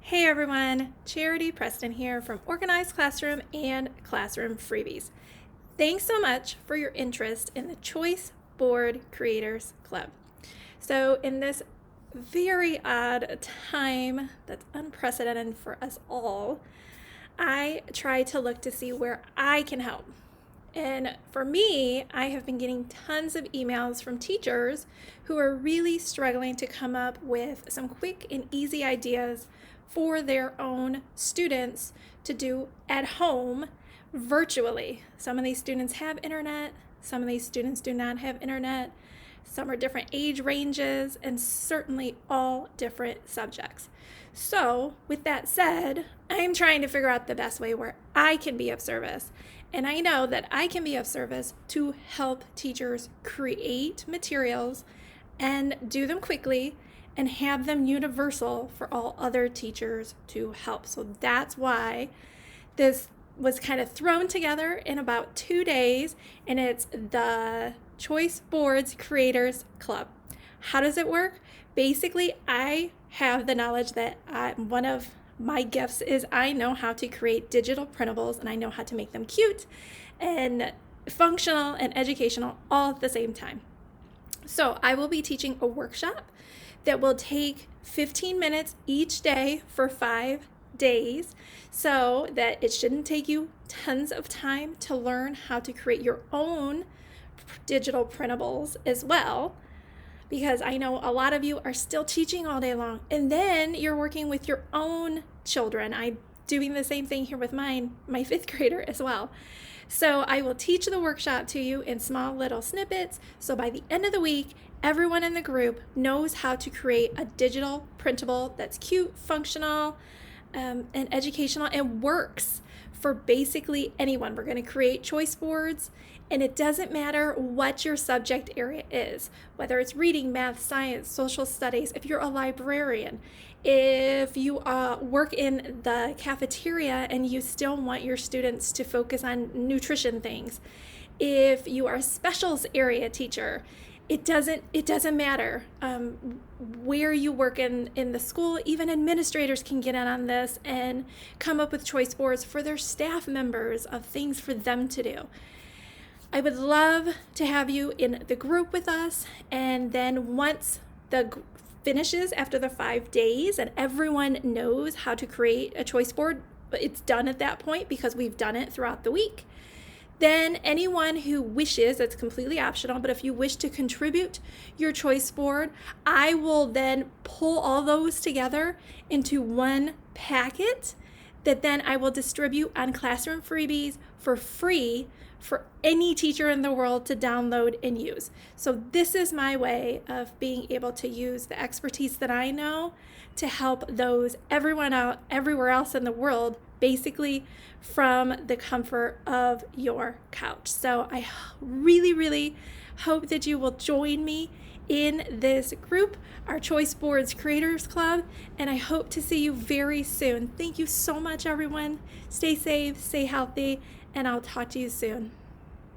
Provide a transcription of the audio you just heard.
Hey everyone, Charity Preston here from Organized Classroom and Classroom Freebies. Thanks so much for your interest in the Choice Board Creators Club. So in this very odd time that's unprecedented for us all, I try to look to see where I can help. And for me, I have been getting tons of emails from teachers who are really struggling to come up with some quick and easy ideas for their own students to do at home virtually. Some of these students have internet, some of these students do not have internet, some are different age ranges, and certainly all different subjects. So, with that said, I'm trying to figure out the best way where I can be of service. And I know that I can be of service to help teachers create materials and do them quickly and have them universal for all other teachers to help. So that's why this was kind of thrown together in about 2 days, and it's the Choice Boards Creators Club. How does it work? Basically, I have the knowledge that one of my gifts is I know how to create digital printables, and I know how to make them cute and functional and educational all at the same time. So I will be teaching a workshop that will take 15 minutes each day for 5 days, so that it shouldn't take you tons of time to learn how to create your own digital printables as well, because I know a lot of you are still teaching all day long and then you're working with your own children. I'm doing the same thing here with my 5th grader as well. So I will teach the workshop to you in small little snippets, so by the end of the week everyone in the group knows how to create a digital printable that's cute, functional, and educational, and works for basically anyone. We're going to create choice boards, and it doesn't matter what your subject area is, whether it's reading, math, science, social studies, if you're a librarian, if you work in the cafeteria and you still want your students to focus on nutrition things, if you are a specials area teacher, it doesn't matter where you work in the school. Even administrators can get in on this and come up with choice boards for their staff members of things for them to do. I would love to have you in the group with us, and then once the finishes after the 5 days and everyone knows how to create a choice board, it's done at that point because we've done it throughout the week. Then anyone who wishes, it's completely optional, but if you wish to contribute your choice board, I will then pull all those together into one packet that then I will distribute on Classroom Freebies for free for any teacher in the world to download and use. So this is my way of being able to use the expertise that I know to help everywhere else in the world, basically from the comfort of your couch. So I really, really hope that you will join me in this group, our Choice Boards Creators Club, and I hope to see you very soon. Thank you so much, everyone. Stay safe, stay healthy, and I'll talk to you soon.